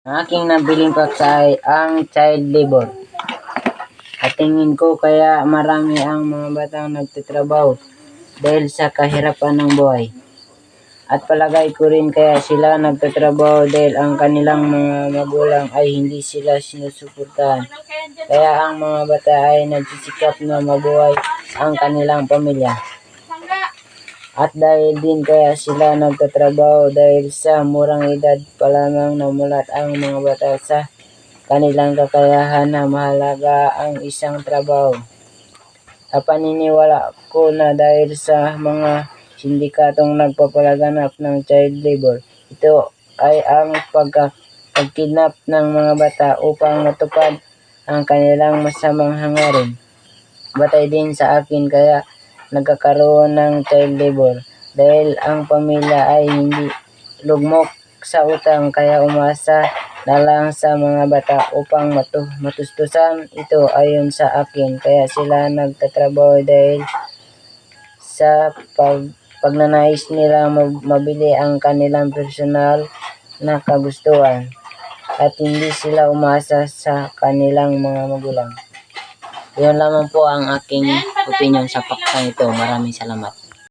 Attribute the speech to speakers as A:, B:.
A: Ang aking nabiling paksa ay ang child labor. At tingin ko kaya marami ang mga batang nagtatrabaho dahil sa kahirapan ng buhay. At palagay ko rin kaya sila nagtatrabaho dahil ang kanilang mga magulang ay hindi sila sinusuportahan. Kaya ang mga bata ay nagsisikap na mabuhay ang kanilang pamilya. At dahil din kaya sila nagtatrabaho dahil sa murang edad pa lamang namulat ang mga bata sa kanilang kakayahan na mahalaga ang isang trabaho. Sa paniniwala ko na dahil sa mga sindikatong nagpapalaganap ng child labor, ito ay ang pagkidnap ng mga bata upang matupad ang kanilang masamang hangarin. Batay din sa akin kaya nagkakaroon ng child labor dahil ang pamilya ay hindi lugmok sa utang kaya umasa na lang sa mga bata upang matustusan ito. Ayon sa akin kaya sila nagtatrabaho dahil sa pagnanais nila mabili ang kanilang personal na kagustuhan at hindi sila umasa sa kanilang mga magulang. Yun lamang po ang aking opinion sa paksang ito. Maraming salamat.